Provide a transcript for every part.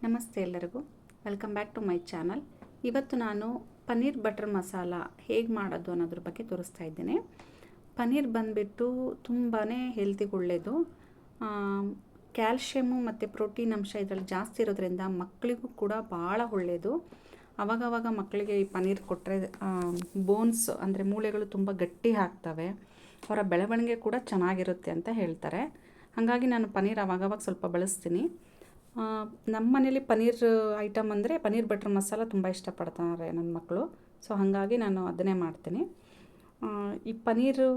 ನಮಸ್ತೆ ಎಲ್ಲರಿಗೂ, welcome back to my channel. ಇವತ್ತು ನಾನು ಪನ್ನೀರ್ ಬಟರ್ ಮಸಾಲ ಹೇಗೆ ಮಾಡೋದು ಅನ್ನೋದ್ರ ಬಗ್ಗೆ ತೋರಿಸ್ತಾ ಇದ್ದೇನೆ. ಪನ್ನೀರ್ ಬಂದುಬಿಟ್ಟು ತುಂಬಾ ಹೆಲ್ತಿಗೆ ಒಳ್ಳೆಯದು. ಕ್ಯಾಲ್ಶಿಯಮು ಮತ್ತು ಪ್ರೋಟೀನ್ ಅಂಶ ಇದರಲ್ಲಿ ಜಾಸ್ತಿ ಇರೋದ್ರಿಂದ ಮಕ್ಕಳಿಗೂ ಕೂಡ ಭಾಳ ಒಳ್ಳೆಯದು. ಅವಾಗವಾಗ ಮಕ್ಕಳಿಗೆ ಈ ಪನ್ನೀರ್ ಕೊಟ್ಟರೆ ಬೋನ್ಸ್ ಅಂದರೆ ಮೂಳೆಗಳು ತುಂಬ ಗಟ್ಟಿ ಆಗ್ತವೆ, ಅವರ ಬೆಳವಣಿಗೆ ಕೂಡ ಚೆನ್ನಾಗಿರುತ್ತೆ ಅಂತ ಹೇಳ್ತಾರೆ. ಹಾಗಾಗಿ ನಾನು ಪನ್ನೀರ್ ಅವಾಗವಾಗ ಸ್ವಲ್ಪ ಬಳಸ್ತೀನಿ. ನಮ್ಮ ಮನೇಲಿ ಪನ್ನೀರ್ ಐಟಮ್ ಅಂದರೆ ಪನ್ನೀರ್ ಬಟರ್ ಮಸಾಲ ತುಂಬ ಇಷ್ಟಪಡ್ತಾರೆ ನನ್ನ ಮಕ್ಕಳು. ಸೊ ಹಾಗಾಗಿ ನಾನು ಅದನ್ನೇ ಮಾಡ್ತೀನಿ. ಈ ಪನ್ನೀರು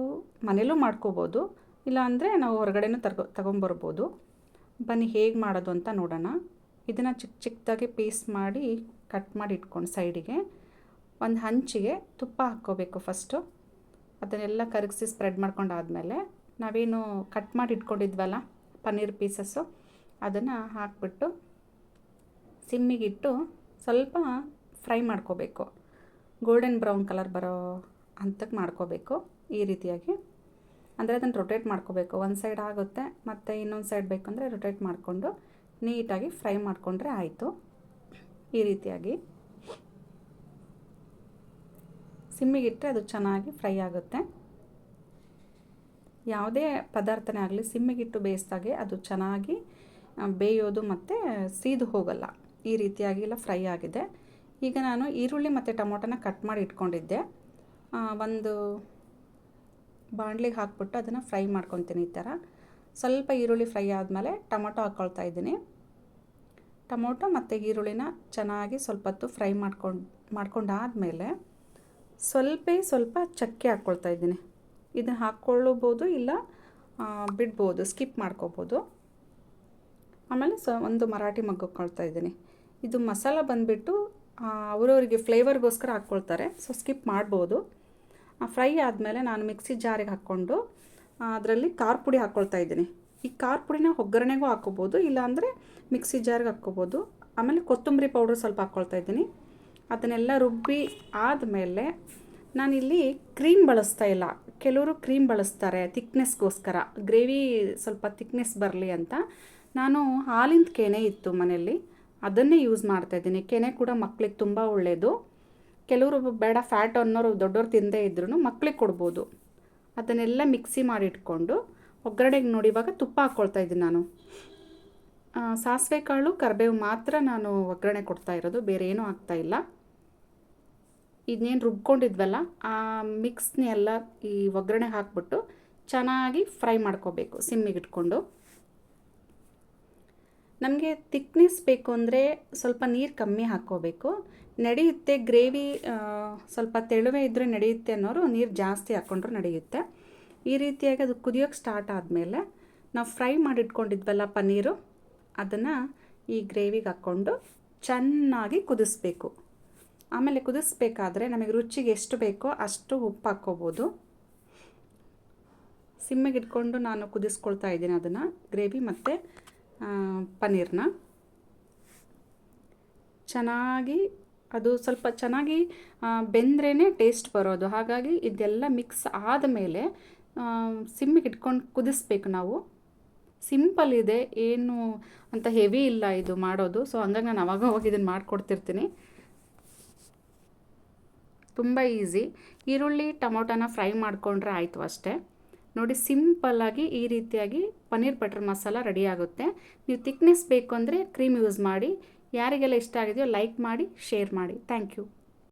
ಮನೇಲೂ ಮಾಡ್ಕೋಬೋದು, ಇಲ್ಲ ಅಂದರೆ ನಾವು ಹೊರಗಡೆನೂ ತಗೊಂಬರ್ಬೋದು. ಬನ್ನಿ ಹೇಗೆ ಮಾಡೋದು ಅಂತ ನೋಡೋಣ. ಇದನ್ನು ಚಿಕ್ಕ ಚಿಕ್ಕದಾಗಿ ಪೀಸ್ ಮಾಡಿ ಕಟ್ ಮಾಡಿ ಇಟ್ಕೊಂಡು ಸೈಡಿಗೆ ಒಂದು ಹಂಚಿಗೆ ತುಪ್ಪ ಹಾಕ್ಕೋಬೇಕು. ಫಸ್ಟು ಅದನ್ನೆಲ್ಲ ಕರಗಿಸಿ ಸ್ಪ್ರೆಡ್ ಮಾಡ್ಕೊಂಡಾದಮೇಲೆ ನಾವೇನು ಕಟ್ ಮಾಡಿ ಇಟ್ಕೊಂಡಿದ್ವಲ್ಲ ಪನ್ನೀರ್ ಪೀಸಸ್ಸು ಅದನ್ನು ಹಾಕ್ಬಿಟ್ಟು ಸಿಮ್ಮಿಗಿಟ್ಟು ಸ್ವಲ್ಪ ಫ್ರೈ ಮಾಡ್ಕೋಬೇಕು. ಗೋಲ್ಡನ್ ಬ್ರೌನ್ ಕಲರ್ ಬರೋ ಹಂತಕ್ಕೆ ಮಾಡ್ಕೋಬೇಕು. ಈ ರೀತಿಯಾಗಿ ಅಂದರೆ ಅದನ್ನು ರೊಟೇಟ್ ಮಾಡ್ಕೋಬೇಕು. ಒಂದು ಸೈಡ್ ಆಗುತ್ತೆ ಮತ್ತು ಇನ್ನೊಂದು ಸೈಡ್ ಬೇಕಂದರೆ ರೊಟೇಟ್ ಮಾಡಿಕೊಂಡು ನೀಟಾಗಿ ಫ್ರೈ ಮಾಡಿಕೊಂಡ್ರೆ ಆಯಿತು. ಈ ರೀತಿಯಾಗಿ ಸಿಮ್ಮಿಗಿಟ್ಟರೆ ಅದು ಚೆನ್ನಾಗಿ ಫ್ರೈ ಆಗುತ್ತೆ. ಯಾವುದೇ ಪದಾರ್ಥನೇ ಆಗಲಿ ಸಿಮ್ಮಿಗಿಟ್ಟು ಬೇಯಿಸಿದಾಗೆ ಅದು ಚೆನ್ನಾಗಿ ಬೇಯೋದು ಮತ್ತು ಸೀದು ಹೋಗಲ್ಲ. ಈ ರೀತಿಯಾಗಿಲ್ಲ ಫ್ರೈ ಆಗಿದೆ. ಈಗ ನಾನು ಈರುಳ್ಳಿ ಮತ್ತು ಟೊಮೊಟೊನ ಕಟ್ ಮಾಡಿ ಇಟ್ಕೊಂಡಿದ್ದೆ. ಒಂದು ಬಾಣಲಿಗೆ ಹಾಕ್ಬಿಟ್ಟು ಅದನ್ನು ಫ್ರೈ ಮಾಡ್ಕೊತೀನಿ. ಈ ಥರ ಸ್ವಲ್ಪ ಈರುಳ್ಳಿ ಫ್ರೈ ಆದಮೇಲೆ ಟೊಮೊಟೊ ಹಾಕ್ಕೊಳ್ತಾ ಇದ್ದೀನಿ. ಟೊಮೊಟೊ ಮತ್ತು ಈರುಳ್ಳಿನ ಚೆನ್ನಾಗಿ ಸ್ವಲ್ಪ ಹೊತ್ತು ಫ್ರೈ ಮಾಡ್ಕೊಂಡಾದಮೇಲೆ ಸ್ವಲ್ಪ ಚಕ್ಕೆ ಹಾಕ್ಕೊಳ್ತಾ ಇದ್ದೀನಿ. ಇದನ್ನು ಹಾಕ್ಕೊಳ್ಳಬೋದು, ಇಲ್ಲ ಬಿಡ್ಬೋದು, ಸ್ಕಿಪ್ ಮಾಡ್ಕೋಬೋದು. ಆಮೇಲೆ ಒಂದು ಮರಾಠಿ ಮೊಗ್ಗು ಹಾಕ್ಕೊಳ್ತಾ ಇದ್ದೀನಿ. ಇದು ಮಸಾಲ ಬಂದುಬಿಟ್ಟು ಅವರವರಿಗೆ ಫ್ಲೇವರ್ಗೋಸ್ಕರ ಹಾಕ್ಕೊಳ್ತಾರೆ, ಸೊ ಸ್ಕಿಪ್ ಮಾಡ್ಬೋದು. ಫ್ರೈ ಆದಮೇಲೆ ನಾನು ಮಿಕ್ಸಿ ಜಾರಿಗೆ ಹಾಕ್ಕೊಂಡು ಅದರಲ್ಲಿ ಖಾರ ಪುಡಿ ಹಾಕ್ಕೊಳ್ತಾ ಇದ್ದೀನಿ. ಈ ಖಾರ ಪುಡಿನ ಒಗ್ಗರಣೆಗೂ ಹಾಕ್ಕೋಬೋದು, ಇಲ್ಲಾಂದರೆ ಮಿಕ್ಸಿ ಜಾರಿಗೆ ಹಾಕ್ಕೋಬೋದು. ಆಮೇಲೆ ಕೊತ್ತಂಬರಿ ಪೌಡ್ರ್ ಸ್ವಲ್ಪ ಹಾಕ್ಕೊಳ್ತಾ ಇದ್ದೀನಿ. ಅದನ್ನೆಲ್ಲ ರುಬ್ಬಿ ಆದಮೇಲೆ ನಾನಿಲ್ಲಿ ಕ್ರೀಮ್ ಬಳಸ್ತಾ ಇಲ್ಲ. ಕೆಲವರು ಕ್ರೀಮ್ ಬಳಸ್ತಾರೆ ತಿಕ್ನೆಸ್ಗೋಸ್ಕರ, ಗ್ರೇವಿ ಸ್ವಲ್ಪ ತಿಕ್ನೆಸ್ ಬರಲಿ ಅಂತ. ನಾನು ಹಾಲಿನ ಕೆನೆ ಇತ್ತು ಮನೆಯಲ್ಲಿ, ಅದನ್ನೇ ಯೂಸ್ ಮಾಡ್ತಾಯಿದ್ದೀನಿ. ಕೆನೆ ಕೂಡ ಮಕ್ಕಳಿಗೆ ತುಂಬ ಒಳ್ಳೆಯದು. ಕೆಲವರು ಬೇಡ ಫ್ಯಾಟ್ ಅನ್ನೋರು ದೊಡ್ಡವ್ರು ತಿಂದೇ ಇದ್ರೂ ಮಕ್ಕಳಿಗೆ ಕೊಡ್ಬೋದು. ಅದನ್ನೆಲ್ಲ ಮಿಕ್ಸಿ ಮಾಡಿಟ್ಕೊಂಡು ಒಗ್ಗರಣೆಗೆ ನೋಡಿ ಇವಾಗ ತುಪ್ಪ ಹಾಕ್ಕೊಳ್ತಾ ಇದ್ದೀನಿ. ನಾನು ಸಾಸಿವೆ ಕಾಳು ಕರಿಬೇವು ಮಾತ್ರ ನಾನು ಒಗ್ಗರಣೆ ಕೊಡ್ತಾ ಇರೋದು, ಬೇರೆ ಏನೂ ಹಾಕ್ತಾಯಿಲ್ಲ. ಇದನ್ನೇನು ರುಬ್ಕೊಂಡಿದ್ವಲ್ಲ ಆ ಮಿಕ್ಸ್ನೆಲ್ಲ ಈ ಒಗ್ಗರಣೆ ಹಾಕ್ಬಿಟ್ಟು ಚೆನ್ನಾಗಿ ಫ್ರೈ ಮಾಡ್ಕೋಬೇಕು ಸಿಮ್ಮಿಗಿಟ್ಕೊಂಡು. ನಮಗೆ ತಿಕ್ನೆಸ್ ಬೇಕು ಅಂದರೆ ಸ್ವಲ್ಪ ನೀರು ಕಮ್ಮಿ ಹಾಕ್ಕೋಬೇಕು, ನಡೆಯುತ್ತೆ. ಗ್ರೇವಿ ಸ್ವಲ್ಪ ತೆಳುವೆ ಇದ್ದರೆ ನಡೆಯುತ್ತೆ ಅನ್ನೋರು ನೀರು ಜಾಸ್ತಿ ಹಾಕ್ಕೊಂಡ್ರೂ ನಡೆಯುತ್ತೆ. ಈ ರೀತಿಯಾಗಿ ಅದು ಕುದಿಯೋಕ್ಕೆ ಸ್ಟಾರ್ಟ್ ಆದಮೇಲೆ ನಾವು ಫ್ರೈ ಮಾಡಿಟ್ಕೊಂಡಿದ್ವಲ್ಲ ಪನ್ನೀರು, ಅದನ್ನು ಈ ಗ್ರೇವಿಗೆ ಹಾಕ್ಕೊಂಡು ಚೆನ್ನಾಗಿ ಕುದಿಸ್ಬೇಕು. ಆಮೇಲೆ ಕುದಿಸ್ಬೇಕಾದ್ರೆ ನಮಗೆ ರುಚಿಗೆ ಎಷ್ಟು ಬೇಕೋ ಅಷ್ಟು ಉಪ್ಪು ಹಾಕ್ಕೋಬೋದು. ಸಿಮ್ಮಿಗೆ ಇಟ್ಕೊಂಡು ನಾನು ಕುದಿಸ್ಕೊಳ್ತಾ ಇದ್ದೀನಿ ಅದನ್ನು, ಗ್ರೇವಿ ಮತ್ತು ಪನ್ನೀರನ್ನ ಚೆನ್ನಾಗಿ. ಅದು ಸ್ವಲ್ಪ ಚೆನ್ನಾಗಿ ಬೆಂದ್ರೇ ಟೇಸ್ಟ್ ಬರೋದು. ಹಾಗಾಗಿ ಇದೆಲ್ಲ ಮಿಕ್ಸ್ ಆದಮೇಲೆ ಸಿಮ್ಮಿಗೆ ಇಟ್ಕೊಂಡು ಕುದಿಸ್ಬೇಕು ನಾವು. ಸಿಂಪಲ್ ಇದೆ, ಏನು ಅಂತ ಹೆವಿ ಇಲ್ಲ ಇದು ಮಾಡೋದು. ಸೊ ಹಂಗಾಗಿ ನಾನು ಅವಾಗ ಇದನ್ನು ಮಾಡಿಕೊಡ್ತಿರ್ತೀನಿ. ತುಂಬ ಈಸಿ. ಈರುಳ್ಳಿ ಟೊಮೊಟೊನ ಫ್ರೈ ಮಾಡಿಕೊಂಡ್ರೆ ಆಯಿತು ಅಷ್ಟೇ. ನೋಡಿ ಸಿಂಪಲ್ಲಾಗಿ ಈ ರೀತಿಯಾಗಿ ಪನ್ನೀರ್ ಬಟರ್ ಮಸಾಲ ರೆಡಿ ಆಗುತ್ತೆ. ನೀವು ತಿಕ್ನೆಸ್ ಬೇಕು ಅಂದರೆ ಕ್ರೀಮ್ ಯೂಸ್ ಮಾಡಿ. ಯಾರಿಗೆಲ್ಲ ಇಷ್ಟ ಆಗಿದೆಯೋ ಲೈಕ್ ಮಾಡಿ, ಶೇರ್ ಮಾಡಿ. Thank you.